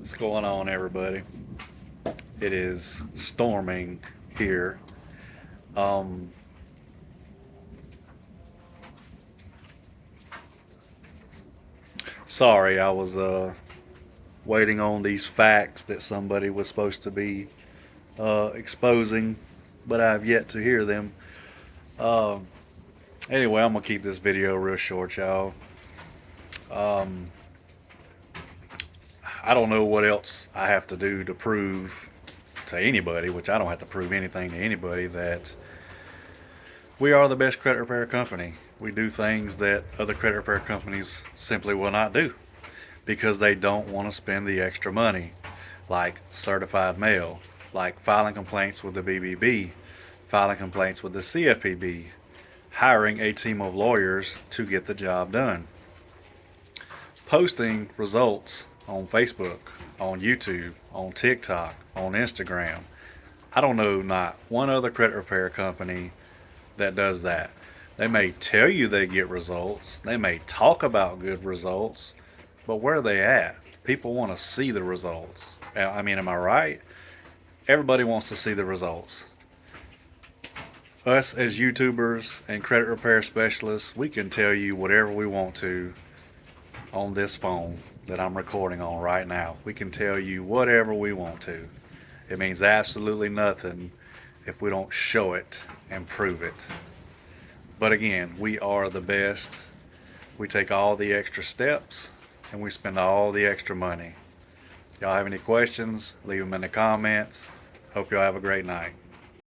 What's going on, everybody? It is storming here. Um, Sorry, I was waiting on these facts that somebody was supposed to be exposing, but I've yet to hear them. Um, anyway, I'm gonna keep this video real short, y'all. Um, I don't know what else I have to do to prove to anybody, which I don't have to prove anything to anybody, that we are the best credit repair company. We do things that other credit repair companies simply will not do because they don't want to spend the extra money, like certified mail, like filing complaints with the BBB, filing complaints with the CFPB, hiring a team of lawyers to get the job done, posting results on Facebook, on YouTube, on TikTok, on Instagram. I don't know not one other credit repair company that does that. They may tell you they get results, they may talk about good results, but where are they at? People want to see the results. I mean, am I right? Everybody wants to see the results. Us as YouTubers and credit repair specialists, we can tell you whatever we want to on this phone that I'm recording on right now. We can tell you whatever we want to. It means absolutely nothing if we don't show it and prove it. But again, we are the best. We take all the extra steps and we spend all the extra money. Y'all have any questions? Leave them in the comments. Hope y'all have a great night.